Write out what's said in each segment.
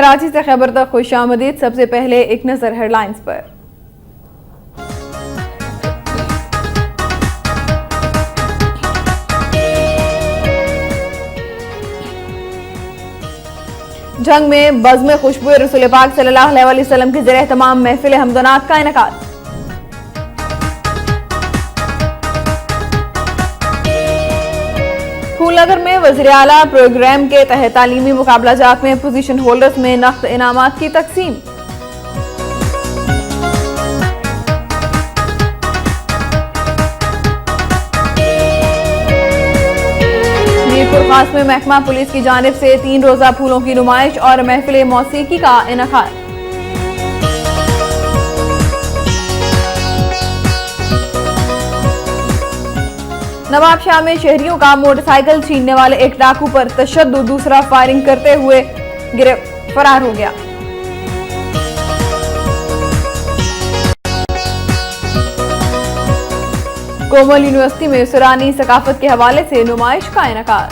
कराची से खबर तक खुशामदीद। सबसे पहले एक नजर हेडलाइंस पर। जंग में बज़्म खुशबू रसूल पाक सल्लल्लाहु अलैहि वसल्लम के ज़रिए तमाम महफिल हमदनात का इनेकाद। फूलनगर में वज़ीर आला प्रोग्राम के तहत तालीमी मुकाबला जात में पोजीशन होल्डर्स में नक़द इनामात की तकसीम। मीरपुर खास में महकमा पुलिस की जानिब से 3 रोजा फूलों की नुमाइश और महफिल मौसीकी का इनेकाद। नवाबशाह में शहरियों का मोटरसाइकिल छीनने वाले एक डाकू पर तशद्दुद, दूसरा फायरिंग करते हुए फरार हो गया। कोमल यूनिवर्सिटी में सुरानी सकाफत के हवाले से नुमाइश का इनेकाद।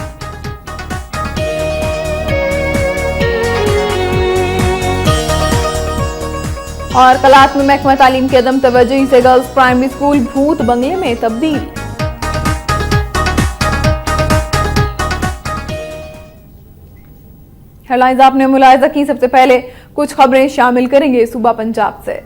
और कलात में महकमा तालीम की अदम तवज्जुही से गर्ल्स प्राइमरी स्कूल भूत बंगले में तब्दील। हेडलाइंस आपने मुलाहिजा की। सबसे पहले कुछ खबरें शामिल करेंगे सूबा पंजाब से।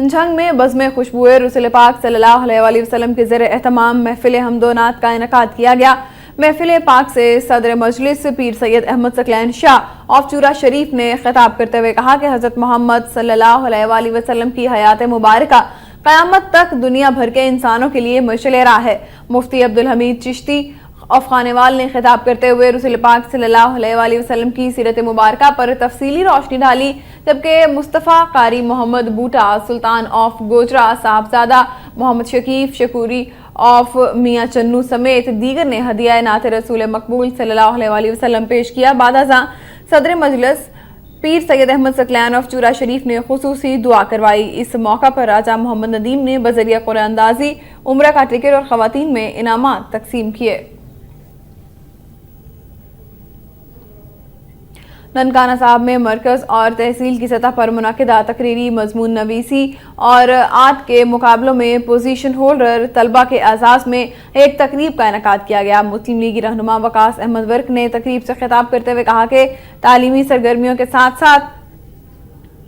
जंग में बज़्म खुशबू रसूल पाक सल्लल्लाहु अलैहि वसल्लम के ज़रिए एहतमाम महफिल हमदोनात का इनेकाद किया गया। महफिल पाक से सदर मजलिस पीर सैयद अहमद सकलैन शाह ऑफ चूरा शरीफ ने खिताब करते हुए कहा कि हज़रत मोहम्मद सल्लल्लाहु अलैहि वसल्लम की हयात मुबारका क़यामत तक दुनिया भर के इंसानों के लिए मशअल राह है। मुफ्ती अब्दुल हमीद चिश्ती ऑफ खानेवाल ने खिताब करते हुए रसूल पाक सल्लल्लाहु अलैहि वसल्लम की सीरत मुबारका पर तफसीली रोशनी डाली, जबकि मुस्तफ़ा कारी मोहम्मद बूटा सुल्तान ऑफ गोजरा, साहबजादा मोहम्मद शकीफ शकूरी ऑफ मियाँ चन्नू समेत दीगर ने हदिया नात रसूल मकबूल सल्लल्लाहु अलैहि वसल्लम पेश किया। बादअज़ां सदर मजलिस पीर सैयद अहमद सकलैन ऑफ चूरा शरीफ ने खुसूसी दुआ करवाई। इस मौका पर राजा मोहम्मद नदीम ने बज़रिया कुरानंदाजी उम्रा का टिकट और ख़वातीन में इनामात तकसीम किए। ननकाना साहब में मरकज़ और तहसील की सतह पर मुनाकिदा तकरीरी मजमून नवीसी और आर्ट के मुकाबलों में पोजीशन होल्डर तलबा के एजाज़ में एक तकरीब का इनेकाद किया गया। मुस्लिम लीगी रहनुमा वकास अहमद वर्क ने तकरीब से खिताब करते हुए कहा कि तालीमी सरगर्मियों के साथ साथ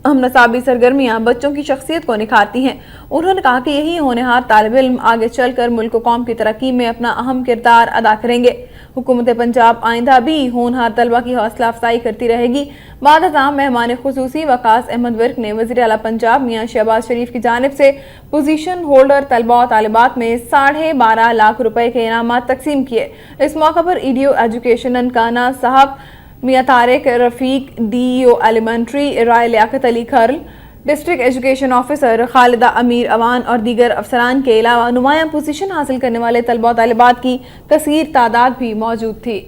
हमनसाबी सरगर्मियाँ बच्चों की शख्सियत को निखारती हैं। उन्होंने कहा कि यही होनहार तालिब इल्म आगे चलकर मुल्क कौम की तरक्की में अपना अहम किरदार अदा करेंगे। हुकूमत पंजाब आइंदा भी होनहार तलबा की हौसला अफजाई करती रहेगी। बादअज़ां मेहमान खुसूसी वकास अहमद वर्क ने वज़ीर आला पंजाब मियाँ शहबाज शरीफ की जानिब से पोजीशन होल्डर तलबा और तालिबात में 12.5 लाख रुपए के इनामात तकसीम किए। इस मौका पर EDO education Nankana Sahib Mian Tariq Rafiq, DEO elementary Rai Liaqat Ali Kharal, district education officer Khalida Amir Awan और दीगर अफसरान के अलावा नुमायां पोजीशन हासिल करने वाले तलबा और तालिबात की कसीर तादाद भी मौजूद थी।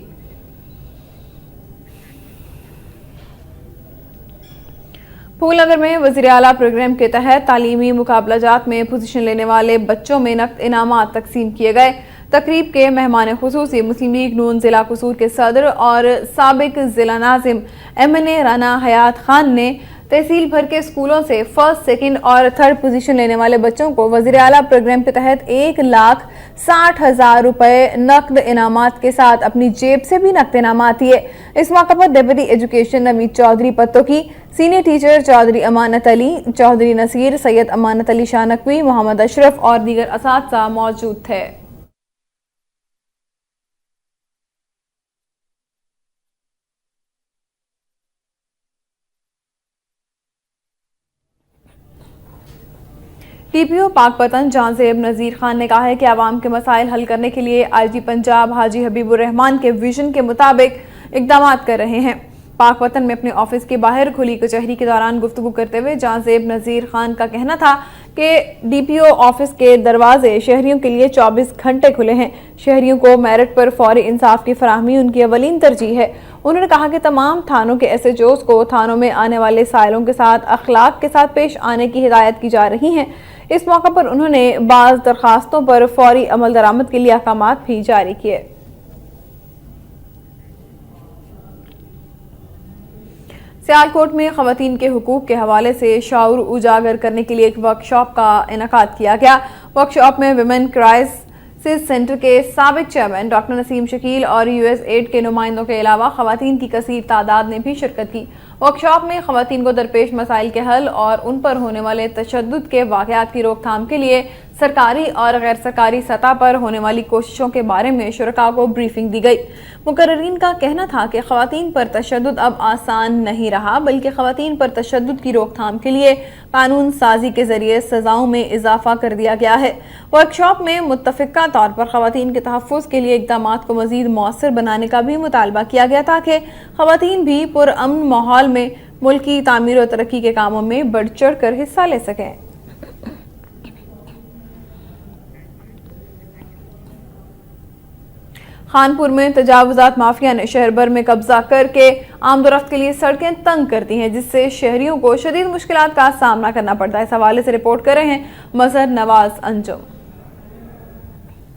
फूलनगर में वज़ीर आला प्रोग्राम के तहत तालीमी मुकाबला जात में पोजीशन लेने वाले बच्चों में नक़द इनामात तकसीम किए गए। तकरीब के मेहमान खुसूसी मुस्लिम लीग नून जिला कसूर के सदर और साबिक जिला नाजिम MNA राना हयात खान ने तहसील भर के स्कूलों से फर्स्ट, सेकंड और थर्ड पोजीशन लेने वाले बच्चों को वज़ीर आला प्रोग्राम के तहत 1,60,000 रुपए नकद इनामात के साथ अपनी जेब से भी नकद इनामात दिए। इस मौका पर डेप्यूटी एजुकेशन नवीद चौधरी पत्तो की, सीनियर टीचर चौधरी अमानत अली, चौधरी नसीर, सैयद अमानत अली शाह नकवी, मोहम्मद अशरफ और दीगर असातिज़ा मौजूद थे। टीपीओ पाकपतन जहांजेब नज़ीर खान ने कहा है कि आवाम के मसाइल हल करने के लिए IG पंजाब हाजी हबीबुर रहमान के विजन के मुताबिक इकदाम कर रहे हैं। पाक वतन में अपने ऑफिस के बाहर खुली कचहरी के दौरान गुफ्तगू करते हुए जाजेब नजीर खान का कहना था कि डीपीओ ऑफिस के दरवाजे शहरियों के लिए 24 घंटे खुले हैं। शहरियों को मेरिट पर फौरी इंसाफ की फराहमी उनकी अवलीन तरजीह है। उन्होंने कहा कि तमाम थानों के एसएचओज को थानों में आने वाले साइलों के साथ अखलाक के साथ पेश आने की हिदायत की जा रही है। इस मौका पर उन्होंने बाज़ दरखास्तों पर फौरी अमल दरामद के लिए अहकामात भी जारी किए। सियालकोट में खवातीन के हुकूक के हवाले से शऊर उजागर करने के लिए एक वर्कशॉप का इनेकाद किया गया। वर्कशॉप में विमेन क्राइसिस सेंटर के साबिक चेयरमैन डॉक्टर नसीम शकील और यूएसएड के नुमाइंदों के अलावा खवातीन की कसीर तादाद ने भी शिरकत की। वर्कशॉप में खवातीन को दरपेश मसाइल के हल और उन पर होने वाले तशद्दुद के वाक़यात की रोकथाम के लिए सरकारी और गैर सरकारी सतह पर होने वाली कोशिशों के बारे में शुरका को ब्रीफिंग दी गई। मुकर्रीन का कहना था कि खवातीन पर तशद्दुद अब आसान नहीं रहा, बल्कि खवातीन पर तशद्दुद की रोकथाम के लिए कानून साजी के जरिए सजाओं में इजाफा कर दिया गया है। वर्कशॉप में मुत्तफिका तौर पर खवातीन के तहफ़्फ़ुज़ के लिए इक़दामात को मज़ीद मौसर बनाने का भी मुतालबा किया गया ताकि खवातीन भी पुरअमन माहौल में मुल्क की तामीर और तरक्की के कामों में बढ़ चढ़ कर हिस्सा ले सकें। खानपुर में तजावुजात माफिया ने शहर भर में कब्जा करके आमदोरफ्त के लिए सड़कें तंग कर दी हैं, जिससे शहरियों को शदीद मुश्किलात का सामना करना पड़ता है। इस हवाले से रिपोर्ट कर रहे हैं मजहर नवाज अंजुम।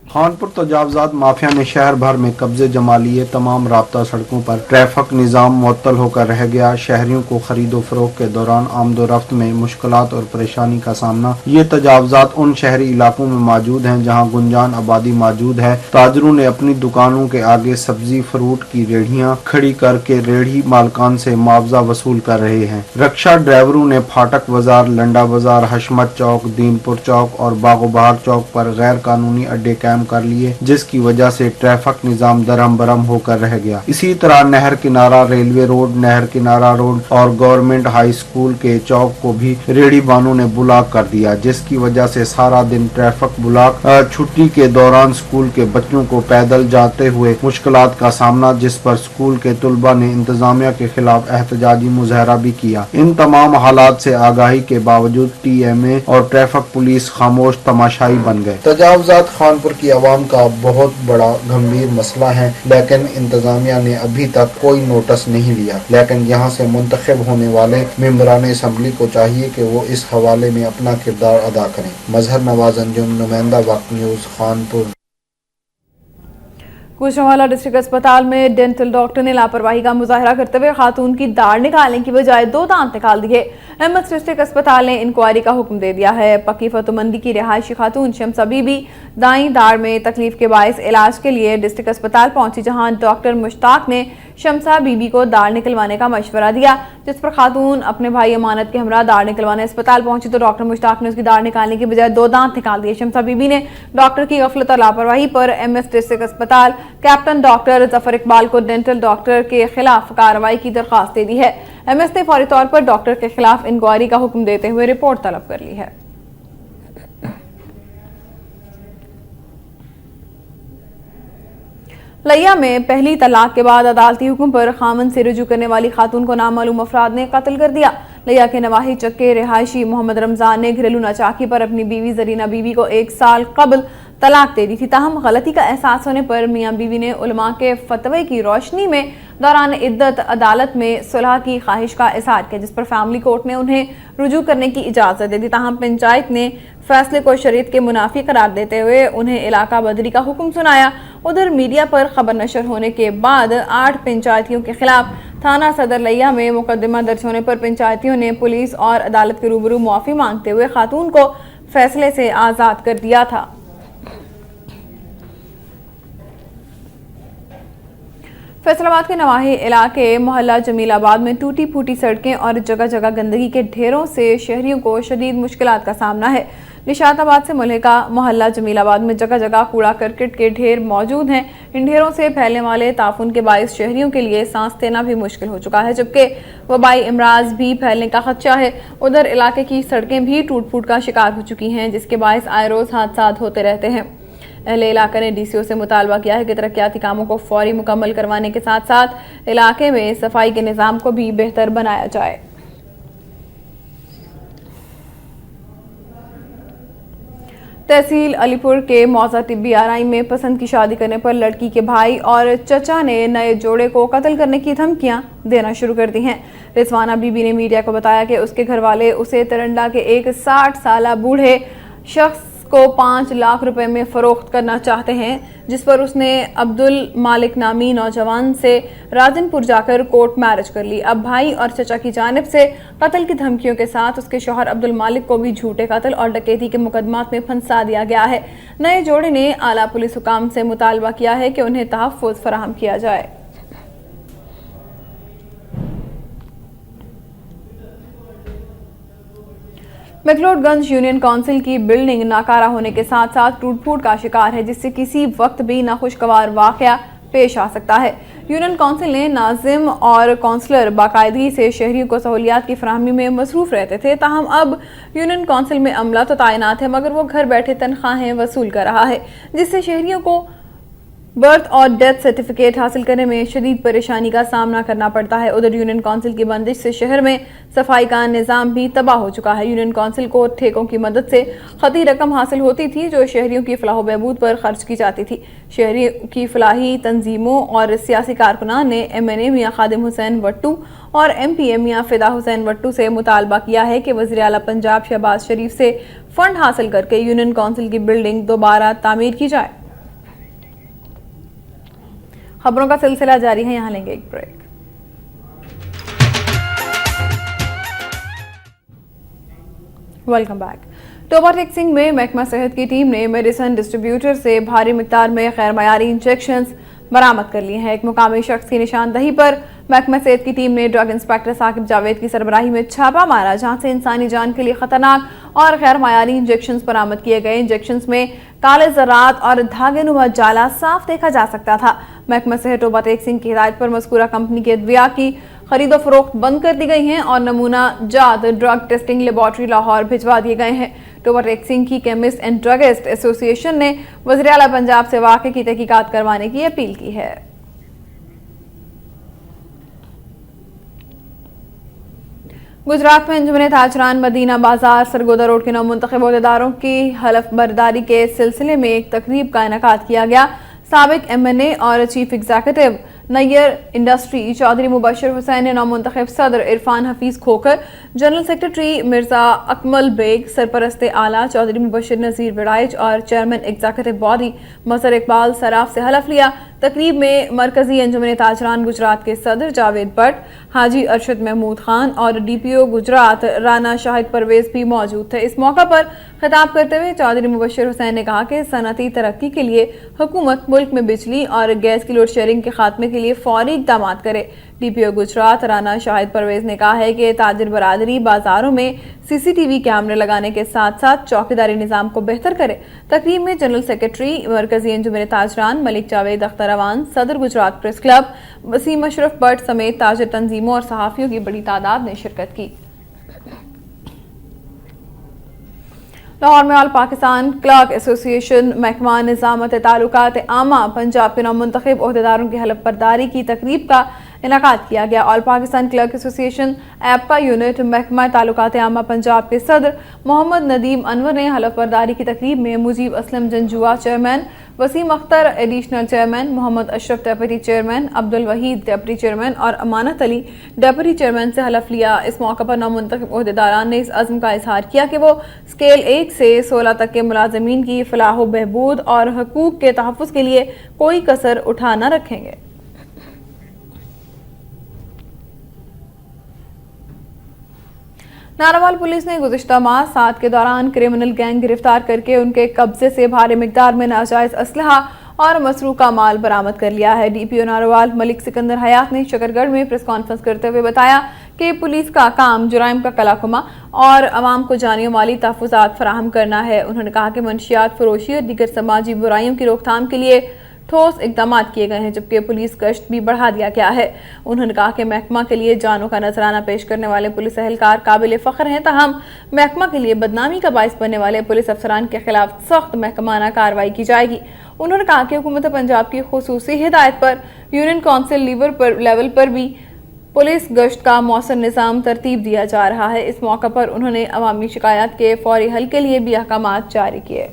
खानपुर तजावजात माफिया ने शहर भर में कब्जे जमा लिए। तमाम राब्ता सड़कों पर ट्रैफिक निज़ाम मुअत्तल होकर रह गया। शहरियों को खरीदो फरोख्त के दौरान आमदोरफ्त में मुश्किलात और परेशानी का सामना। ये तजावजात उन शहरी इलाकों में मौजूद हैं जहाँ गुंजान आबादी मौजूद है। ताजरों ने अपनी दुकानों के आगे सब्जी फ्रूट की रेढ़ियाँ खड़ी करके रेढ़ी मालकान से मुआवजा वसूल कर रहे हैं। रक्षा ड्राइवरों ने फाटक बाजार, लंडा बाजार, हशमत चौक, दीनपुर चौक और बागो बहार चौक पर गैर कानूनी अड्डे कर लिए, जिसकी वजह से ट्रैफिक निजाम दरम बरम होकर रह गया। इसी तरह नहर किनारा रेलवे रोड, नहर किनारा रोड और गवर्नमेंट हाई स्कूल के चौक को भी रेहड़ी बानों ने ब्लॉक कर दिया, जिसकी वजह से सारा दिन ट्रैफिक ब्लॉक। छुट्टी के दौरान स्कूल के बच्चों को पैदल जाते हुए मुश्किलात का सामना, जिस पर स्कूल के तुलबा ने इंतजामिया के खिलाफ एहतजाजी मुजाहरा भी किया। इन तमाम हालात से आगाही के बावजूद टीएमए और ट्रैफिक पुलिस खामोश तमाशाई बन गए। तजावजात खानपुर की आवाम का बहुत बड़ा गंभीर मसला है, लेकिन इंतजामिया ने अभी तक कोई नोटिस नहीं लिया। लेकिन यहाँ से मुंतखब होने वाले मेंबरान असम्बली को चाहिए कि वो इस हवाले में अपना किरदार अदा करें। मजहर नवाज अंजुम, नुमाइंदा वक्त न्यूज़, खानपुर। गुजरांवाला डिस्ट्रिक्ट अस्पताल में डेंटल डॉक्टर ने लापरवाही का मुजाहरा करते हुए खातून की दाढ़ निकालने की बजाय 2 दांत निकाल दिए। एमएस डिस्ट्रिक्ट अस्पताल ने इंक्वायरी का हुक्म दे दिया है। पक्की फतुमंदी की रिहायशी खातून शम्सा बीबी दाई दाढ़ में तकलीफ के बायस इलाज के लिए डिस्ट्रिक्ट अस्पताल पहुंची, जहां डॉक्टर मुश्ताक ने शम्सा बीबी को दाढ़ निकलवाने का मशवरा दिया, जिस पर खातून अपने भाई अमानत के हमरा दाढ़ निकलवाने अस्पताल पहुंची तो डॉक्टर मुश्ताक ने उसकी दाढ़ निकालने की बजाय 2 दांत निकाल दिए। शम्सा बीबी ने डॉक्टर की गफलत और लापरवाही पर एमएस डिस्ट्रिक्ट अस्पताल कैप्टन डॉक्टर जफर इकबाल को डेंटल डॉक्टर के खिलाफ कार्रवाई की दरखास्त दे दी है। एमएस ने फौरी तौर पर डॉक्टर के खिलाफ इंक्वायरी का हुक्म देते हुए रिपोर्ट तलब कर ली है। लिया में पहली तलाक के बाद अदालती हुक्म पर खामन से रुजू करने वाली खातून को नामालूम अफराद ने कत्ल कर दिया। लिया के नवाही चक के रिहायशी मोहम्मद रमजान ने घरेलू नाचाकी पर अपनी बीवी जरीना बीबी को 1 साल कबल तलाक दे दी थी। ताहम गलती का एहसास होने पर मियां बीवी ने उलमा के फतवे की रोशनी में दौरान इद्दत अदालत में सुलह की ख्वाहिश का इज़हार किया, जिस पर फैमिली कोर्ट ने उन्हें रुजू करने की इजाज़त दे दी। ताहम पंचायत ने फैसले को शरीयत के मुनाफी करार देते हुए उन्हें इलाका बदरी का हुक्म सुनाया। उधर मीडिया पर खबर नशर होने के बाद 8 पंचायतियों के खिलाफ थाना सदर लिया में मुकदमा दर्ज होने पर पंचायतियों ने पुलिस और अदालत के रूबरू मुआफ़ी मांगते हुए खातून को फैसले से आज़ाद कर दिया था। फैसलाबाद के नवाही इलाके मोहल्ला जमीलाबाद में टूटी फूटी सड़कें और जगह जगह गंदगी के ढेरों से शहरियों को शदीद मुश्किलात का सामना है। निशाताबाद से मुल्का मोहल्ला जमीलाबाद में जगह जगह कूड़ा करकट के ढेर मौजूद हैं। इन ढेरों से फैलने वाले ताफुन के बायस शहरियों के लिए सांस लेना भी मुश्किल हो चुका है, जबकि वबाई इमराज भी फैलने का खदशा है। उधर इलाके की सड़कें भी टूट फूट का शिकार हो चुकी हैं, जिसके बायस आए रोज हादसा होते रहते हैं। अहले इलाका ने डीसीओ से मुतालबा किया है कि तरक्याती कामों को फौरी मुकम्मल करवाने के साथ साथ इलाके में सफाई के निज़ाम को भी बेहतर बनाया जाए। तहसील अलीपुर के मौजा तिब्बी आरआई में पसंद की शादी करने पर लड़की के भाई और चचा ने नए जोड़े को कत्ल करने की धमकियां देना शुरू कर दी हैं। रिजवाना बीबी ने मीडिया को बताया कि उसके घरवाले उसे तरंडा के एक 60 साल बूढ़े शख्स को 5 लाख रुपए में फरोख्त करना चाहते हैं, जिस पर उसने अब्दुल मालिक नामी नौजवान से राजनपुर जाकर कोर्ट मैरिज कर ली। अब भाई और चचा की जानिब से कत्ल की धमकियों के साथ उसके शौहर अब्दुल मालिक को भी झूठे कत्ल और डकैती के मुकदमात में फंसा दिया गया है। नए जोड़े ने आला पुलिस हुकाम से मुतालबा किया है कि उन्हें तहफ़्फ़ुज़ फराहम किया जाए। मैक्लोडगंज यूनियन काउंसिल की बिल्डिंग नाकारा होने के साथ साथ टूट फूट का शिकार है, जिससे किसी वक्त भी नाखुशगवार वाकया पेश आ सकता है। यूनियन काउंसिल ने नाजिम और काउंसलर बाकायदगी से शहरियों को सहूलियात की फराहमी में मसरूफ रहते थे, ताहम अब यूनियन काउंसिल में अमला तो तैनात है मगर वो घर बैठे तनख्वाहें वसूल कर रहा है, जिससे शहरियों को बर्थ और डेथ सर्टिफिकेट हासिल करने में शदीद परेशानी का सामना करना पड़ता है। उधर यूनियन काउंसिल की बंदिश से शहर में सफाई का निज़ाम भी तबाह हो चुका है। यूनियन काउंसिल को ठेकों की मदद से खती रकम हासिल होती थी जो शहरियों की फलाह बहबूद पर खर्च की जाती थी। शहरियों की फलाही तंजीमों और सियासी कारकुनान ने MNA मियां खादिम हुसैन वट्टू और MPA मियां फिदा हुसैन वट्टू से मुतालबा किया है कि वज़ीर आला पंजाब शहबाज शरीफ से फंड हासिल करके यूनियन काउंसिल की बिल्डिंग दोबारा तामीर की जाए। खबरों का सिलसिला जारी है, यहाँ लेंगे एक ब्रेक। Welcome back. टोबा टेक्सिंग में महकमा सेहत की टीम ने मेडिसिन डिस्ट्रीब्यूटर से भारी मिकदार में गैर मयारी इंजेक्शंस बरामद कर लिए हैं। एक मुकामी शख्स की निशानदही पर महकमा सेहत की टीम ने ड्रग इंस्पेक्टर साकिब जावेद की सरबराही में छापा मारा, जहां से इंसानी जान के लिए खतरनाक और गैर मयारी इंजेक्शंस बरामद किए गए। इंजेक्शंस में काले ज़रात और धागेनुमा जाला साफ देखा जा सकता था। महकमा सेहत टोबा टेक्सिंग की हिदायत पर मज़कूरा कंपनी की अद्विया की खरीदो फरोख्त बंद कर दी गई हैं और नमूना जात ड्रग टेस्टिंग लेबॉर्ट्री लाहौर भिजवा दिए गए हैं। टोबा टेक्सिंग की केमिस्ट एंड ड्रगिस्ट एसोसिएशन ने वज़ीर आला पंजाब से वाक़े की तहकीकात करवाने की अपील की है। गुजरात में अंजुमन ताजरान मदीना बाजार सरगोदा रोड के नौमुंतखब ओहदेदारों की हलफ बर्दारी के सिलसिले में एक तकरीब का इनेकाद किया गया। साबिक MNA और chief executive Nayyar industry Chaudhry Mubashar Hussain ने नौमुंतखब सदर इरफान हफीज खोकर, जनरल सेक्रेटरी मिर्जा अकमल बेग, सरपरस्त आला चौधरी मुबशर नजीर विड़ाइच और chairman executive body Mazhar Iqbal Saraf से हलफ लिया। तकरीब में मरकजी अंजुमन ताजरान गुजरात के सदर जावेद भट्ट, हाजी अरशद महमूद खान और DPO गुजरात राना शाहिद परवेज भी मौजूद थे। इस मौका पर खिताब करते हुए चौधरी मुबशर हुसैन ने कहा कि सनती तरक्की के लिए हुकूमत मुल्क में बिजली और गैस की लोड शेयरिंग के खात्मे के लिए फौरी इक़दाम करे। DPO गुजरात राना शाहिद परवेज ने कहा है कि ताजिर बरादरी बाजारों में CCTV कैमरे लगाने के साथ साथ चौकीदारी निज़ाम को बेहतर करे। तकरीब में जनरल सेक्रेटरी मरकजी अंजुमन ताजरान मलिक जावेद अख्तर अवान, सदर गुजरात प्रेस क्लब वसीम अशरफ भट्ट समेत ताजिर तंजीमों और सहाफ़ियों की बड़ी तादाद ने शिरकत की। लाहौर में ऑल पाकिस्तान क्लर्क एसोसिएशन महकमा निज़ामत ताल्लुकात आमा पंजाब के नौमुंतखब ओहदेदारों की हलफ बर्दारी की तकरीब का इनेकाद किया गया। All Pakistan clerk association app का यूनिट महकमा ताल्लुकात आमा पंजाब के सदर मोहम्मद नदीम अनवर ने हलफ बर्दारी की तकरीब में Mujib Aslam Janjua chairman, Wasim Akhtar additional chairman, Mohammad Ashraf deputy chairman, Abdul Waheed deputy chairman और अमानत अली डेप्यूटी चेयरमैन से हलफ लिया। इस मौके पर नौमुंतखब ओहदेदारान ने इस अज़्म का इजहार किया कि वो स्केल 1 से 16 तक के मुलाजमीन की फलाह बहबूद और हकूक के तहफ़्फ़ुज़ के लिए कोई कसर उठा न रखेंगे। नारावाल पुलिस ने गुज़िश्ता माह 7 के दौरान क्रिमिनल गैंग गिरफ्तार करके उनके कब्जे से भारी मिकदार में नाजायज असलहा और मसरूका माल बरामद कर लिया है। DPO नारावाल मलिक सिकंदर हयात ने शकरगढ़ में प्रेस कॉन्फ्रेंस करते हुए बताया कि पुलिस का काम जुराइम का कलाकुमा और अवाम को जानी और माली तहफ़्फ़ुज़ात फराहम करना है। उन्होंने कहा कि मंशियात फरोशी और दीगर समाजी बुराइयों की रोकथाम के लिए ठोस इकदाम किए गए हैं, जबकि पुलिस गश्त भी बढ़ा दिया गया है। उन्होंने कहा कि महकमा के लिए जानों का नजराना पेश करने वाले पुलिस एहलकार काबिल फख्र हैं, तहम महकमा के लिए बदनामी का बाइस बनने वाले पुलिस अफसरान के खिलाफ सख्त महकमाना कार्रवाई की जाएगी। उन्होंने कहा कि हुकूमत पंजाब की खुसूसी हिदायत पर यूनियन काउंसिल लेवल पर भी पुलिस गश्त का मौसर निज़ाम तरतीब दिया जा रहा है। इस मौका पर उन्होंने अवामी शिकायत के फौरी हल के लिए भी अहकामात जारी किए।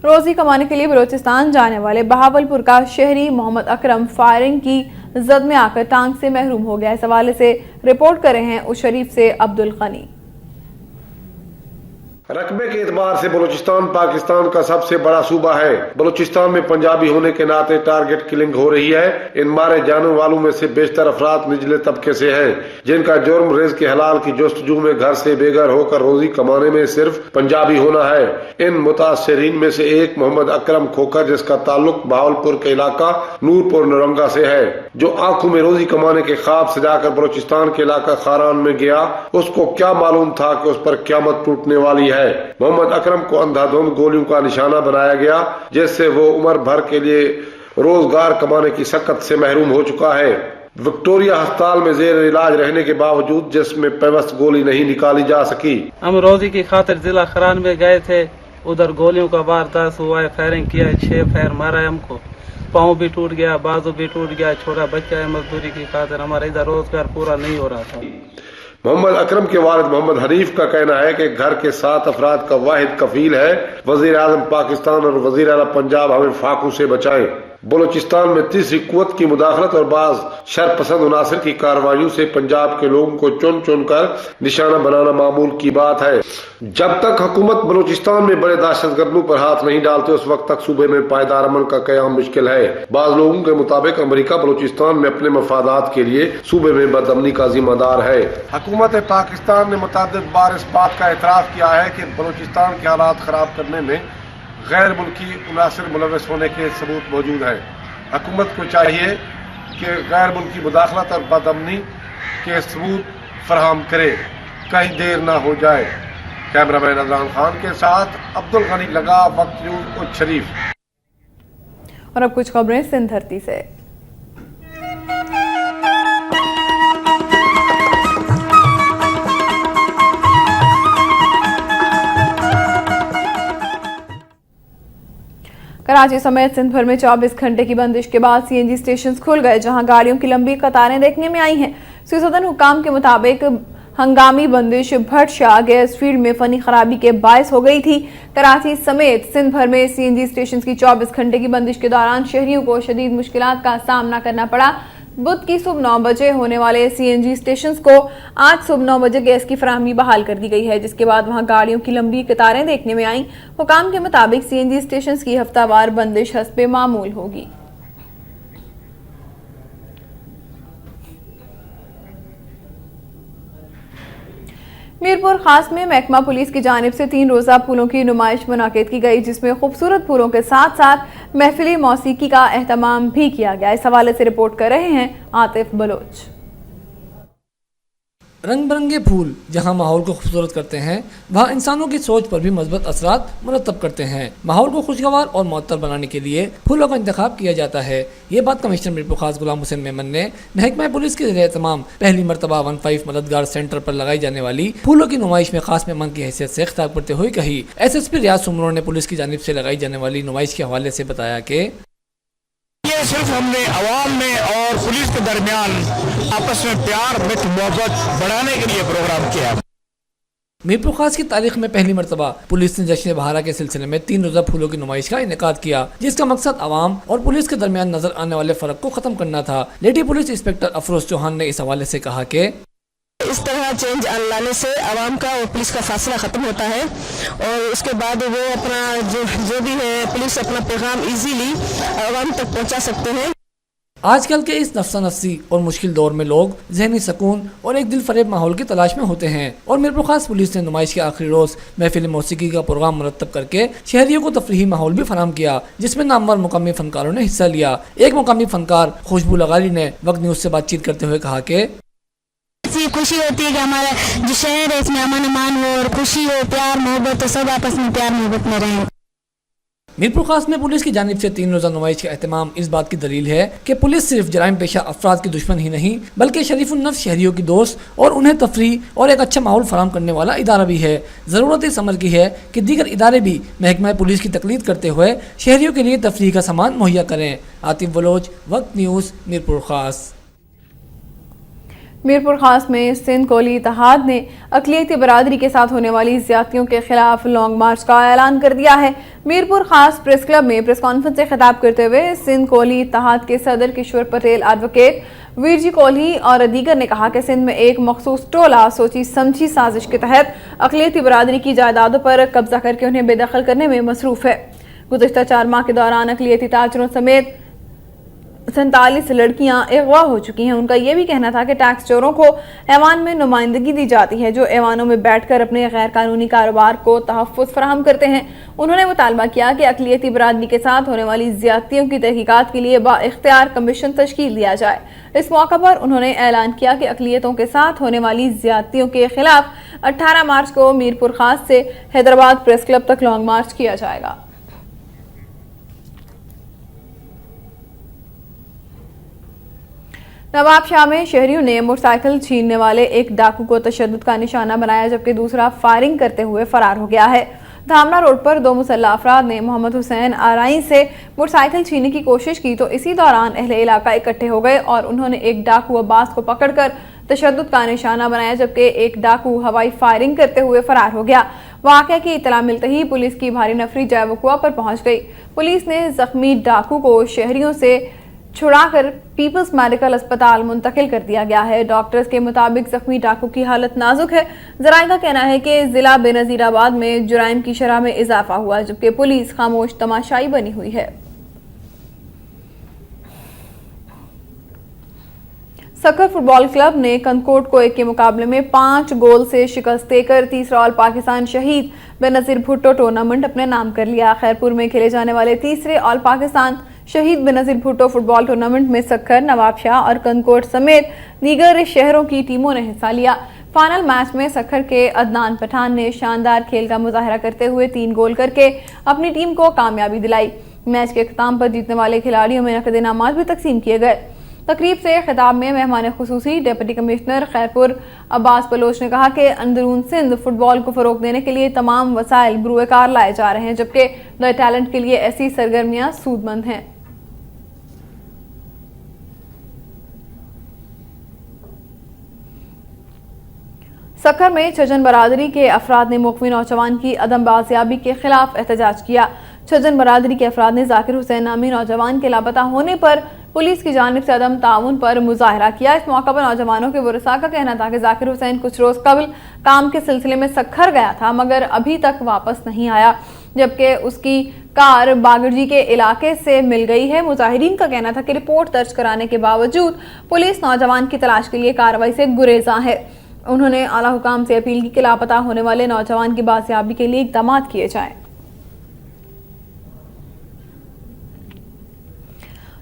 रोजी कमाने के लिए बलोचिस्तान जाने वाले बहावलपुर का शहरी मोहम्मद अकरम फायरिंग की जद में आकर टांग से महरूम हो गया। इस हवाले से रिपोर्ट कर रहे हैं उस शरीफ से अब्दुल गनी। रकबे के एतबार से बलूचिस्तान पाकिस्तान का सबसे बड़ा सूबा है। बलूचिस्तान में पंजाबी होने के नाते टारगेट किलिंग हो रही है। इन मारे जाने वालों में से बेशतर अफराद निचले तबके से हैं, जिनका जुर्म रिज़्क़ के हलाल की जस्तजू में घर से बेघर होकर रोजी कमाने में सिर्फ पंजाबी होना है। इन मुतासरीन में से एक मोहम्मद अकरम खोखर, जिसका ताल्लुक बहावलपुर के इलाका नूरपुर नौरंगा से है, जो आंखों में रोजी कमाने के ख्वाब सजाकर बलूचिस्तान के इलाका खारान में गया। उसको क्या मालूम था कि उस पर क़यामत टूटने वाली है। मोहम्मद अकरम को अंधाधुंध गोलियों का निशाना बनाया गया, जिससे वो उम्र भर के लिए रोजगार कमाने की सकत से महरूम हो चुका है। विक्टोरिया अस्पताल में जेर इलाज रहने के बावजूद जिसमें पेवस्त गोली नहीं निकाली जा सकी। हम रोजी की खातिर जिला खरान में गए थे, उधर गोलियों का वारदात हुआ है, फायरिंग किया है, 6 फायर मारा है हमको, पाँव भी टूट गया, बाजू भी टूट गया, छोटा बच्चा है, मजदूरी की खातिर हमारा इधर रोजगार पूरा नहीं हो रहा था। मोहम्मद अकरम के वालिद मोहम्मद हनीफ का कहना है कि घर के 7 अफराद का वाहिद कफील है। वजीर आजम पाकिस्तान और वजीर आला पंजाब हमें फाकू से बचाएं। बलूचिस्तान में तीसरी कुव्वत की मुदाखलत और बाज शरपसंद उनासिर की कार्रवाइयों से पंजाब के लोगों को चुन चुन कर निशाना बनाना मामूल की बात है। जब तक हुकूमत बलूचिस्तान में बड़े दहशतगर्दों पर हाथ नहीं डालते, उस वक्त तक सूबे में पायदार अमन का कयाम मुश्किल है। बाज लोगों के मुताबिक अमेरिका बलूचिस्तान में अपने मफादात के लिए सूबे में बदअमनी का जिम्मेदार है। हुकूमत पाकिस्तान ने मुतअद्दिद बार इस बात का एतराफ़ किया है कि बलूचिस्तान के हालात खराब करने में गैर मुल्की उनासिर मुलव्वस होने के सबूत मौजूद हैं। हुकूमत को चाहिए कि गैर मुल्की मुदाखलत और बदअमनी के सबूत फराहम करे, कहीं देर ना हो जाए। कैमरामैन अजलान खान के साथ अब्दुल गनी लगा वक्त न्यूज़ उच्च शरीफ। और अब कुछ खबरें सिंध धरती से। कराची समेत सिंध भर में 24 घंटे की बंदिश के बाद सीएनजी स्टेशन खुल गए, जहां गाड़ियों की लंबी कतारें देखने में आई हैं। सियासतदान हुकाम के मुताबिक हंगामी बंदिश भट्ट शाह गैस फील्ड में फनी खराबी के बायस हो गई थी। कराची समेत सिंध भर में सीएनजी स्टेशन की 24 घंटे की बंदिश के दौरान शहरियों को शदीद मुश्किलात का सामना करना पड़ा। बुध की सुबह 9 बजे होने वाले सीएनजी स्टेशन को आज सुबह 9 बजे गैस की फराहमी बहाल कर दी गई है, जिसके बाद वहां गाड़ियों की लंबी कतारें देखने में आई। हुकाम के मुताबिक सीएनजी स्टेशन की हफ्तावार बंदिश हस्बे मामूल होगी। मीरपुर खास में महकमा पुलिस की जानिब से 3 रोजा फूलों की नुमाइश मुनाकिद की गई, जिसमें खूबसूरत फूलों के साथ साथ महफिली मौसीकी का एहतमाम भी किया गया। इस हवाले से रिपोर्ट कर रहे हैं आतिफ बलोच। रंग बिरंगे फूल जहां माहौल को खूबसूरत करते हैं, वहां इंसानों की सोच पर भी मज़बूत असरात मुरतब करते हैं। माहौल को खुशगवार और मुअत्तर बनाने के लिए फूलों का इंतखाब किया जाता है। ये बात कमिश्नर मीरपुर खास गुलाम हुसैन मेमन ने महकमा पुलिस के ज़रिए तमाम पहली मरतबा 15 मददगार सेंटर पर लगाई जाने वाली फूलों की नुमाइश में खास मेहमान की हैसियत से खिताब करते हुए कही। SSP रियाज सुमरों ने पुलिस की जानिब से लगाई जाने वाली नुमाइश के हवाले से बताया कि ये सिर्फ हमने अवाम में और पुलिस के दरमियान आपस में प्यार मिठ मोहब्बत बढ़ाने के लिए प्रोग्राम किया। मीरपुर खास की तारीख में पहली मरतबा पुलिस ने जश्न बहारा के सिलसिले में 3 रोजा फूलों की नुमाइश का इनेकाद किया, जिसका मकसद आवाम और पुलिस के दरमियान नजर आने वाले फर्क को खत्म करना था। Lady police inspector Afroz Chauhan ने इस हवाले से कहा कि इस तरह चेंज लाने से आवाम का और पुलिस का फासला ख़त्म होता है और उसके बाद वो अपना जो भी है पुलिस अपना पैगाम इजीली आवाम तक पहुंचा सकते हैं। आजकल के इस नफ्सा नफ्सी और मुश्किल दौर में लोग जहनी सुकून और एक दिल फरेब माहौल की तलाश में होते हैं और मीरपुर खास पुलिस ने नुमाइश के आखिरी रोज महफिल मौसीकी का प्रोग्राम मुरतब करके शहरियों को तफरीही माहौल भी फराहम किया, जिसमें नामवर मुकामी फनकारों ने हिस्सा लिया। एक मुकामी फनकार खुशबू लगाली ने वक्त न्यूज़ से बातचीत करते हुए कहा कि ऐसी खुशी होती है कि हमारा जो शहर है इसमें अमन अमान हो और खुशी हो, प्यार मोहब्बत, तो सब आपस में प्यार मोहब्बत में रहें। मीरपुर खास में पुलिस की जानिब से 3 रोज़ा नुमाइश का एहतमाम इस बात की दलील है कि पुलिस सिर्फ जराइम पेशा अफराद की दुश्मन ही नहीं बल्कि शरीफुन्नफ्स शहरियों की दोस्त और उन्हें तफरी और एक अच्छा माहौल फराहम करने वाला इदारा भी है। ज़रूरत इस अमर की है कि दीगर इदारे भी महकमा पुलिस की तकलीद करते हुए शहरियों के लिए तफरी का सामान मुहैया करें। आतिफ बलोच, वक्त न्यूज़, मीरपुर खास। मीरपुर खास में सिंध कोली इत्तेहाद ने अक़लियती बरादरी के साथ होने वाली ज़्यादतियों के खिलाफ लॉन्ग मार्च का ऐलान कर दिया है। मीरपुर खास प्रेस क्लब में प्रेस कॉन्फ्रेंस से खिताब करते हुए सिंध कोली इत्तेहाद के सदर किशोर पटेल, एडवोकेट वीर जी कोहली और दीगर ने कहा कि सिंध में एक मखसूस टोला सोची समझी साजिश के तहत अक़लियती बरादरी की जायदादों पर कब्जा करके उन्हें बेदखल करने में मसरूफ है। गुज़िश्ता 4 माह के दौरान अक़लियती ताजरों समेत 47 लड़कियां अगवा हो चुकी हैं। उनका यह भी कहना था कि टैक्स चोरों को ऐवान में नुमाइंदगी दी जाती है जो ऐवानों में बैठकर अपने गैर कानूनी कारोबार को तहफ़्फ़ुज़ फराहम करते हैं। उन्होंने मुतालबा किया कि अक़लियती बरादरी के साथ होने वाली ज़्यादतियों की तहक़ीक़ात के लिए बाइख्तियार कमीशन तश्कील दिया जाए। इस मौका पर उन्होंने ऐलान किया कि अक़लियतों के साथ होने वाली ज़्यादतियों के खिलाफ 18 मार्च को मीरपुर खास से हैदराबाद प्रेस क्लब तक लॉन्ग मार्च किया जाएगा। नवाबशाह में शहरियों ने मोटरसाइकिल छीनने वाले एक डाकू को तशद्दुद का निशाना बनाया जबकि दूसरा फायरिंग करते हुए फरार हो गया है। धामरा रोड पर 2 मुसल्लह अफराद ने मोहम्मद हुसैन आराई से मोटरसाइकिल छीनने की कोशिश की तो इसी दौरान अहले इलाका इकट्ठे हो गए और उन्होंने एक डाकू अब्बास को पकड़कर तशद्दुद का निशाना बनाया जबकि एक डाकू हवाई फायरिंग करते हुए फरार हो गया। वाक़या की इतला मिलते ही पुलिस की भारी नफरी जय वकुआ पर पहुंच गई। पुलिस ने जख्मी डाकू को शहरियों से छुड़ाकर पीपल्स मेडिकल अस्पताल मुंतकिल कर दिया गया है। डॉक्टर्स के मुताबिक जख्मी डाकू की हालत नाजुक है। ज़राए का कहना है कि जिला बेनज़ीराबाद में जुराइम की शरह में इजाफा हुआ जबकि पुलिस खामोश तमाशाई बनी हुई है। सक्खर फुटबॉल क्लब ने कंदकोट को 1 के मुकाबले में 5 गोल से शिकस्त देकर तीसरा ऑल पाकिस्तान शहीद बेनज़ीर भुट्टो टूर्नामेंट अपने नाम कर लिया। खैरपुर में खेले जाने वाले तीसरे ऑल पाकिस्तान शहीद बेनज़ीर भुट्टो फुटबॉल टूर्नामेंट में सक्खर, नवाबशाह और कंदकोट समेत दीगर शहरों की टीमों ने हिस्सा लिया। फाइनल मैच में सक्खर के अदनान पठान ने शानदार खेल का मुजाहरा करते हुए 3 गोल करके अपनी टीम को कामयाबी दिलाई। मैच के अख्ताम पर जीतने वाले खिलाड़ियों में नकद इनामात भी तकसीम किए गए। तकरीब से खिताब में मेहमान खुसूसी डिप्टी कमिश्नर खैरपुर अब्बास बलोच ने कहा कि अंदरून सिंध फुटबॉल को फरोग देने के लिए तमाम वसाइल बुरुएकार लाए जा रहे हैं जबकि नए टैलेंट के लिए ऐसी सरगर्मियां सूदमंद हैं। सक्खर में छजन बरादरी के अफराद ने मुख्वी नौजवान की अदम बाजियाबी के खिलाफ एहतजाज किया। छजन बरादरी के अफराद ने जाकिर हुसैन नामी नौजवान के लापता होने पर पुलिस की जानिब से अदम ताउन पर मुजाहरा किया। इस मौका पर नौजवानों के वरसा का कहना था कि जाकिर हुसैन कुछ रोज कबल काम के सिलसिले में सक्खर गया था मगर अभी तक वापस नहीं आया जबकि उसकी कार बागड़जी के इलाके से मिल गई है। मुजाहिरीन का कहना था कि रिपोर्ट दर्ज कराने के बावजूद पुलिस नौजवान की तलाश के लिए कार्रवाई से गुरेजा है। उन्होंने आला हुकाम से अपील की कि लापता होने वाले नौजवान की बाजियाबी के लिए इक़दाम किए जाएं।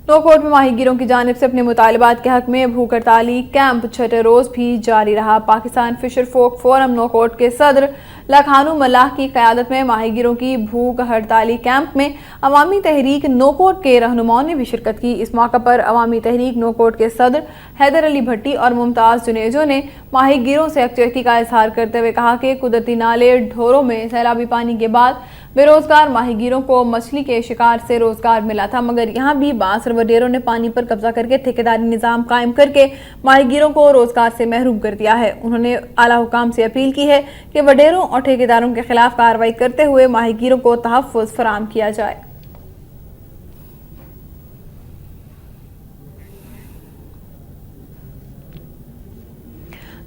नौकोट में माहीगीरों की जानिब से अपने मुतालिबात के हक में भूख हड़ताली कैंप 6ठे रोज भी जारी रहा। पाकिस्तान फिशर फोक फोरम नौकोट के सदर लखानू मल्लाह की क़यादत में माहीगीरों की भूख हड़ताली कैंप में अवामी तहरीक नौकोट के रहनुमाओं ने भी शिरकत की। इस मौका पर अवामी तहरीक नौकोट के सदर हैदर अली भट्टी और मुमताज़ जुनेजो ने माहीगीरों से यकजहती का इजहार करते हुए कहा कि कुदरती नाले ढोरों में सैलाबी पानी के बाद बेरोजगार माहीगीरों को मछली के शिकार से रोजगार मिला था मगर यहाँ भी बांस वडेरों ने पानी पर कब्जा करके ठेकेदारी निजाम कायम करके माहीगीरों को रोजगार से महरूम कर दिया है। उन्होंने आला हुकाम से अपील की है कि वडेरों और ठेकेदारों के खिलाफ कार्रवाई करते हुए माहीगीरों को तहफ़्फ़ुज़ फराहम किया जाए।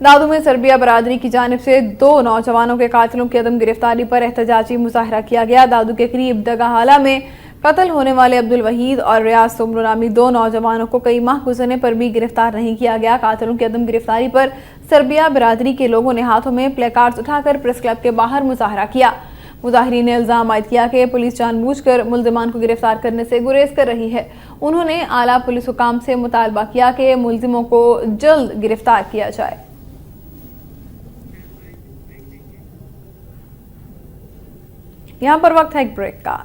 दादू में सर्बिया बरादरी की जानिब से 2 नौजवानों के कातिलों की अदम गिरफ्तारी पर एहतजाजी मुजाहरा किया गया। दादू के करीब दगाहाला में कत्ल होने वाले अब्दुल वहीद और रियाज सुमरू नामी 2 नौजवानों को कई माह गुजरने पर भी गिरफ्तार नहीं किया गया। कातिलों की अदम गिरफ्तारी पर सर्बिया बरादरी के लोगों ने हाथों में प्लेकार्ड्स उठाकर प्रेस क्लब के बाहर मुजाहरा किया। मुजाहिरीन ने इल्जाम आयद किया कि पुलिस जानबूझकर मुल्जिमान को गिरफ्तार करने से गुरेज कर रही है। उन्होंने आला पुलिस हुकाम से मुतालबा किया कि मुल्जिमों को जल्द गिरफ्तार किया जाए। यहाँ पर वक्त है एक ब्रेक का।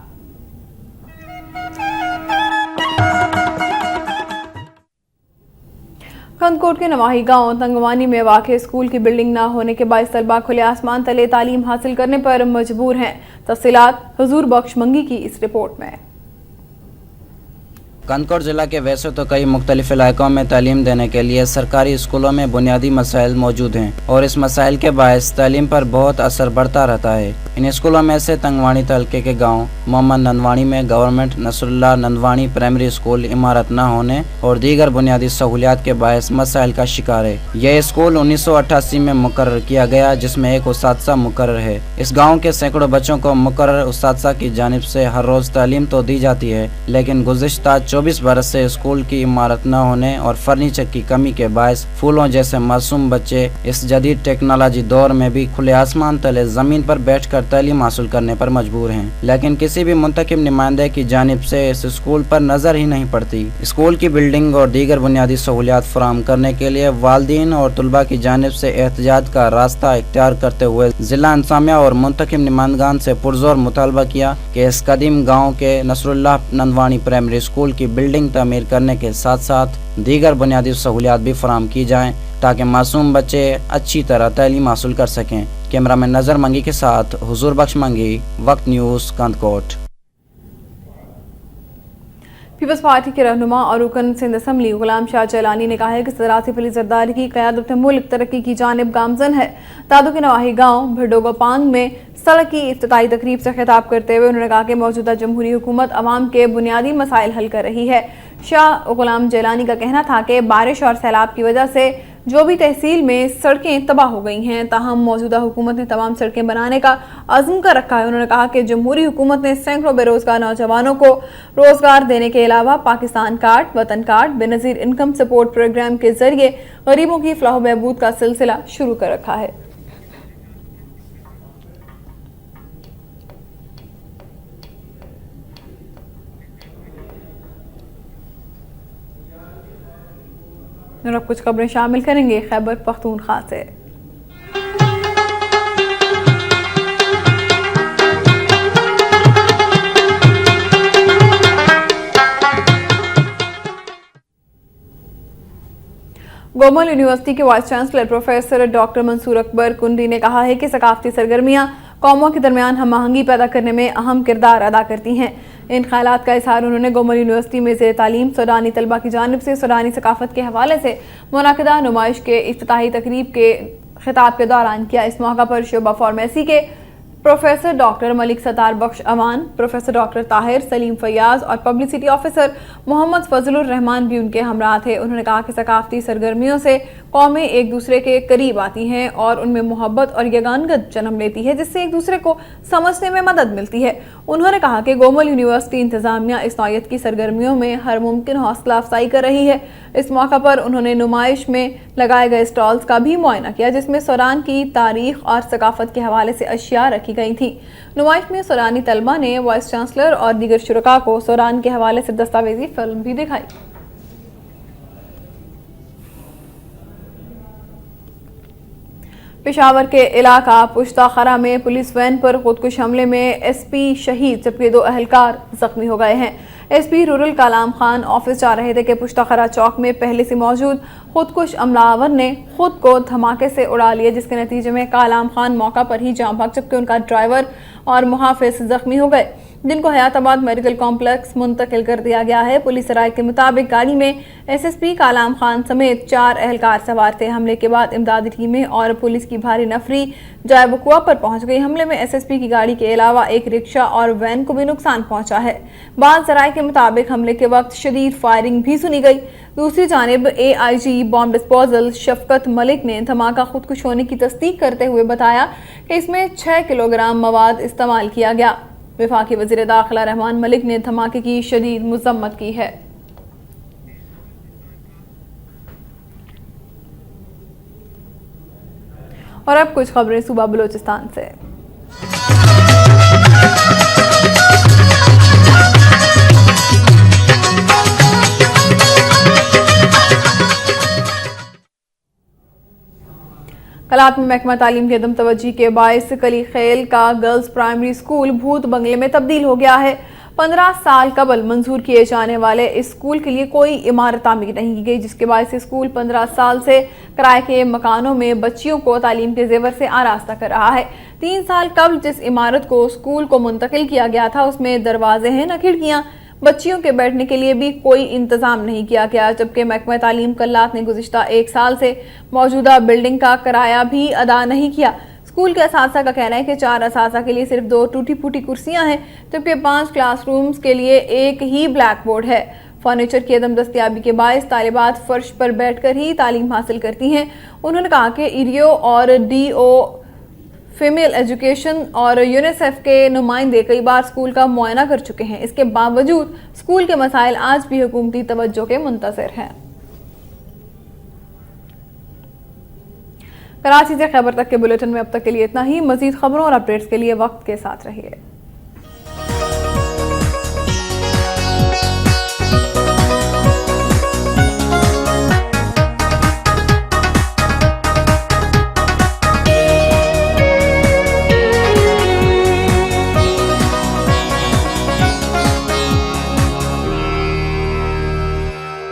कंदकोट के नवाही गांव तंगवानी में वाक़ स्कूल की बिल्डिंग न होने के बायस तलबा खुले आसमान तले तालीम हासिल करने पर मजबूर हैं। तफसीलात हुजूर बख्श मंगी की इस रिपोर्ट में। कंदकोट ज़िला के वैसे तो कई मुख्तलिफ इलाकों में तालीम देने के लिए सरकारी स्कूलों में बुनियादी मसाइल मौजूद हैं और इस मसाइल के बायस तालीम पर बहुत असर बढ़ता रहता है। इन स्कूलों में से तंगवानी तहलके के गांव मोहम्मद नंदवानी में government Nasrallah Nandwani primary school इमारत न होने और दीगर बुनियादी सहूलियात के बायस मसाइल का शिकार है। यह स्कूल 1988 में मुकर्रर किया गया, जिसमें एक उस्तादसा मुकर्रर है। इस गाँव के सैकड़ों बच्चों को मुकर्रर उस्तादसा की जानिब से हर रोज़ तालीम तो दी जाती है, लेकिन गुज़िश्ता 24 बरस से स्कूल की इमारत न होने और फर्नीचर की कमी के बायस फूलों जैसे मासूम बच्चे इस जदीद टेक्नोलॉजी दौर में भी खुले आसमान तले जमीन पर बैठकर तालीम हासिल करने पर मजबूर हैं, लेकिन किसी भी मुंतखब नुमाइंदे की जानिब से इस स्कूल पर नजर ही नहीं पड़ती। स्कूल की बिल्डिंग और दीगर बुनियादी सहूलियात फराहम करने के लिए वालिदैन और तुलबा की जानिब से एहतजाज का रास्ता इख्तियार करते हुए जिला इंतजामिया और मुंतखब नुमाइंदगान से पुरजोर मुतालबा किया कि इस कदीम गाँव के नसरुल्लाह नंदवानी प्राइमरी स्कूल की बिल्डिंग तामीर करने के साथ साथ दीगर बुनियादी सहूलियात भी फराहम की जाएं ताकि मासूम बच्चे अच्छी तरह तालीम हासिल कर सकें। कैमरामैन नजर मंगी के साथ हुजूर बख्श मंगी, वक्त न्यूज़, कंदकोट। पीपल्स पार्टी के रहनुमा और रुकन सिंध असम्बली गुलाम शाह जलानी ने कहा है कि सदर आसिफ अली जरदारी की क़यादत में मुल्क तरक्की की जानिब गामजन है। दादू के नवाही गाँव भिडोगापांग में सड़क की इफ्तिताई तकरीब से खिताब करते हुए उन्होंने कहा कि मौजूदा जमहूरी हुकूमत अवाम के बुनियादी मसाइल हल कर रही है। शाह गुलाम जलानी का कहना था कि बारिश और सैलाब की वजह से जो भी तहसील में सड़कें तबाह हो गई हैं, ताहम मौजूदा हुकूमत ने तमाम सड़कें बनाने का अज़्म कर रखा है। उन्होंने कहा कि जमहूरी हुकूमत ने सैकड़ों बेरोजगार नौजवानों को रोजगार देने के अलावा पाकिस्तान कार्ड, वतन card, Benazir income support programme के जरिए गरीबों की फलाह बहबूद का सिलसिला शुरू कर रखा है। और अब कुछ खबरें शामिल करेंगे खैबर पख्तूनख्वा से। गोमल यूनिवर्सिटी के vice chancellor professor doctor Mansoor Akbar कुंडी ने कहा है कि सकाफती सरगर्मियां कौमों के दरमियान हम आहंगी पैदा करने में अहम किरदार अदा करती हैं। इन ख्यालात का इजहार उन्होंने गोमल यूनिवर्सिटी में ज़ेर तालीम सूडानी तलबा की जानिब से सूडानी सकाफत के हवाले से मुनाकिदा नुमाइश के इफ्तिताही तकरीब के खिताब के दौरान किया। इस मौका पर शोबा फार्मेसी के प्रोफेसर डॉक्टर मलिक सतार बख्श अवान, प्रोफेसर डॉक्टर ताहिर सलीम फयाज और पब्लिसिटी ऑफिसर मोहम्मद फजलुर रहमान भी उनके हमरा थे। उन्होंने कहा कि सकाफती सरगर्मियों से कौमें एक दूसरे के करीब आती हैं और उनमें मोहब्बत और यगानगत जन्म लेती है, जिससे एक दूसरे को समझने में मदद मिलती है। उन्होंने कहा कि गोमल यूनिवर्सिटी इंतजामिया इस नौयत की सरगर्मियों में हर मुमकिन हौसला अफजाई कर रही है। इस मौका पर उन्होंने नुमाइश में लगाए गए स्टॉल्स का भी मुआयना किया, जिसमें सूडान की तारीख और सकाफत के हवाले से अशिया रखी गई थी। नुमाइश में सूडानी तलबा ने वाइस चांसलर और दीगर शुरका को सूडान के हवाले से दस्तावेजी फिल्म भी दिखाई। पेशावर के इलाका पुश्ताखरा में पुलिस वैन पर खुदकुश हमले में एसपी शहीद जबकि 2 अहलकार जख्मी हो गए हैं। SP rural Kalam Khan office जा रहे थे कि पुश्ताखरा चौक में पहले से मौजूद खुदकुश हमलावर ने खुद को धमाके से उड़ा लिया, जिसके नतीजे में कालाम खान मौका पर ही जान भाग जबकि उनका ड्राइवर और मुहाफिज जख्मी हो गए, जिनको हयाताबाद मेडिकल कॉम्प्लेक्स मुंतकिल कर दिया गया है। पुलिस राय के मुताबिक गाड़ी में एसएसपी कालाम खान समेत 4 एहलकार सवार थे। हमले के बाद इमदादी टीमें और पुलिस की भारी नफरी जाए वकुआ पर पहुंच गई। हमले में एसएसपी की गाड़ी के अलावा एक रिक्शा और वैन को भी नुकसान पहुंचा है। बाद जराये के मुताबिक हमले के वक्त शदीद फायरिंग भी सुनी गई। दूसरी जानिब AIG बॉम्ब डिस्पोजल शफकत मलिक ने धमाका खुदकुश होने की तस्दीक करते हुए बताया कि इसमें 6 किलोग्राम मवाद इस्तेमाल किया गया। वफाकी वज़ीर दाखिला रहमान मलिक ने धमाके की शदीद मज़म्मत की है। और अब कुछ खबरें सूबा बलूचिस्तान से। कलात में महकमा तालीम की अदम तवज्जी के बायस कली खेल का गर्ल्स प्राइमरी स्कूल भूत बंगले में तब्दील हो गया है। 15 साल कबल मंजूर किए जाने वाले इस स्कूल के लिए कोई इमारत तामीर नहीं की गई, जिसके बायस स्कूल 15 साल से किराए के मकानों में बच्चियों को तालीम के जेवर से आरास्ता कर रहा है। 3 साल कबल जिस इमारत को स्कूल को मुंतकिल किया गया था उसमें दरवाजे हैं न खिड़कियां। बच्चियों के बैठने के लिए भी कोई इंतजाम नहीं किया गया, जबकि महकमा तालीम कल्लात ने गुज़िश्ता 1 साल से मौजूदा बिल्डिंग का किराया भी अदा नहीं किया। स्कूल के असातिज़ा का कहना है कि 4 असातिज़ा के लिए सिर्फ 2 टूटी फूटी कुर्सियां हैं, जबकि 5 क्लासरूम्स के लिए एक ही ब्लैक बोर्ड है। फर्नीचर की अदम दस्तियाबी के बायस तालिबात फर्श पर बैठकर ही तालीम हासिल करती हैं। उन्होंने कहा कि ईरियो और DO फीमेल एजुकेशन और यूनिसेफ के नुमाइंदे कई बार स्कूल का मुआयना कर चुके हैं। इसके बावजूद स्कूल के मसाइल आज भी हुकूमती तवज्जो के मुंतज़िर हैं। कराची से खैबर तक के बुलेटिन में अब तक के लिए इतना ही। मजीद खबरों और अपडेट्स के लिए वक्त के साथ रहिए।